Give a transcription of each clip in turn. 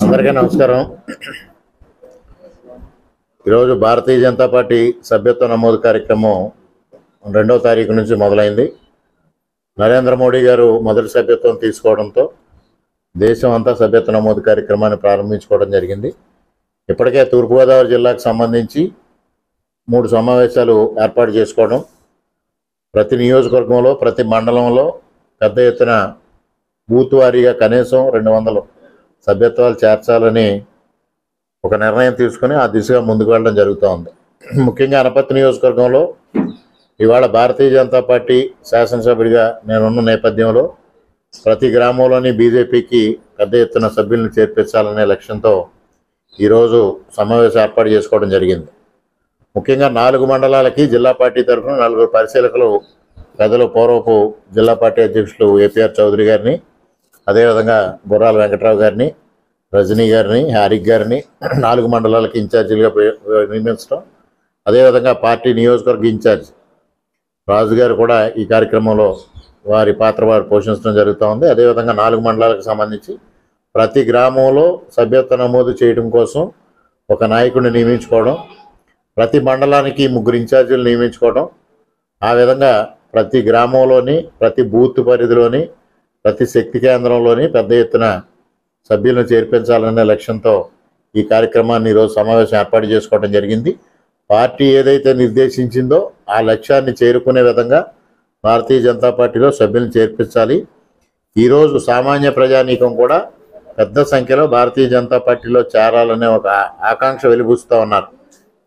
అందరికీ నమస్కారం. ఈరోజు భారతీయ జనతా పార్టీ సభ్యత్వ నమోదు కార్యక్రమం 2వ తారీఖు నుంచి మొదలైంది. నరేంద్ర మోడీ గారు మొదటి సభ్యత్వం తీసుకోవడంతో దేశం అంతా సభ్యత్వ నమోదు కార్యక్రమాన్ని ప్రారంభించుకోవడం జరిగింది. ఇప్పటికే తూర్పుగోదావరి జిల్లాకు సంబంధించి 3 సమావేశాలు ఏర్పాటు చేసుకోవడం, ప్రతి నియోజకవర్గంలో ప్రతి మండలంలో పెద్ద ఎత్తున బూత్ వారీగా కనీసం 200 సభ్యత్వాలు చేర్చాలని ఒక నిర్ణయం తీసుకుని ఆ దిశగా ముందుకు వెళ్ళడం జరుగుతూ ఉంది. ముఖ్యంగా అనపర్తి నియోజకవర్గంలో ఇవాళ భారతీయ జనతా పార్టీ శాసనసభ్యుడిగా నేనున్న నేపథ్యంలో ప్రతి గ్రామంలోని బీజేపీకి పెద్ద ఎత్తున సభ్యులను చేర్పించాలనే లక్ష్యంతో ఈరోజు సమావేశం ఏర్పాటు చేసుకోవడం జరిగింది. ముఖ్యంగా 4 మండలాలకి జిల్లా పార్టీ తరఫున 4 పరిశీలకులు పెద్దలు పూర్వపు జిల్లా పార్టీ అధ్యక్షులు ఏపీఆర్ చౌదరి గారిని, అదేవిధంగా గుర్రాల వెంకట్రావు గారిని, రజనీ గారిని, హారిక్ గారిని 4 మండలాలకి ఇన్ఛార్జీలుగా నియమించడం, అదేవిధంగా పార్టీ నియోజకవర్గ ఇన్ఛార్జ్ రాజు గారు కూడా ఈ కార్యక్రమంలో వారి పాత్ర వారు పోషించడం జరుగుతూ ఉంది. అదేవిధంగా 4 మండలాలకు సంబంధించి ప్రతి గ్రామంలో సభ్యత్వ నమోదు చేయడం కోసం ఒక నాయకుడిని నియమించుకోవడం, ప్రతి మండలానికి 3 ఇన్ఛార్జీలు నియమించుకోవడం, ఆ విధంగా ప్రతి గ్రామంలోని ప్రతి బూత్ పరిధిలోని ప్రతి శక్తి కేంద్రంలోని పెద్ద ఎత్తున సభ్యులను చేర్పించాలనే లక్ష్యంతో ఈ కార్యక్రమాన్ని ఈరోజు సమావేశం ఏర్పాటు చేసుకోవడం జరిగింది. పార్టీ ఏదైతే నిర్దేశించిందో ఆ లక్ష్యాన్ని చేరుకునే విధంగా భారతీయ జనతా పార్టీలో సభ్యులను చేర్పించాలి. ఈరోజు సామాన్య ప్రజానీకం కూడా పెద్ద సంఖ్యలో భారతీయ జనతా పార్టీలో చేరాలనే ఒక ఆకాంక్ష వెలిబుస్తూ ఉన్నారు.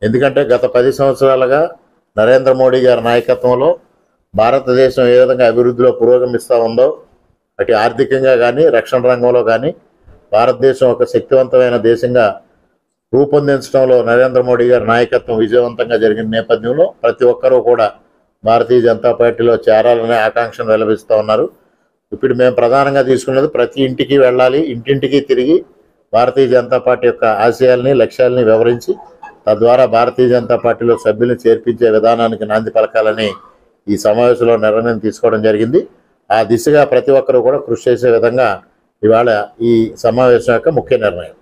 ఎందుకంటే గత 10 సంవత్సరాలుగా నరేంద్ర మోడీ గారి నాయకత్వంలో భారతదేశం ఏ విధంగా అభివృద్ధిలో పురోగమిస్తూ ఉందో, అటు ఆర్థికంగా కానీ రక్షణ రంగంలో కానీ భారతదేశం ఒక శక్తివంతమైన దేశంగా రూపొందించడంలో నరేంద్ర మోడీ గారి నాయకత్వం విజయవంతంగా జరిగిన నేపథ్యంలో ప్రతి ఒక్కరూ కూడా భారతీయ జనతా పార్టీలో చేరాలనే ఆకాంక్షను వెలిపిస్తూ ఉన్నారు. ఇప్పుడు మేము ప్రధానంగా తీసుకున్నది ప్రతి ఇంటికి వెళ్ళాలి, ఇంటింటికి తిరిగి భారతీయ జనతా పార్టీ యొక్క ఆశయాల్ని లక్ష్యాలని వివరించి తద్వారా భారతీయ జనతా పార్టీలో సభ్యులను చేర్పించే విధానానికి నాంది పలకాలని ఈ సమావేశంలో నిర్ణయం తీసుకోవడం జరిగింది. ఆ దిశగా ప్రతి ఒక్కరూ కూడా కృషి చేసే విధంగా ఇవాళ ఈ సమావేశం యొక్క ముఖ్య నిర్ణయం.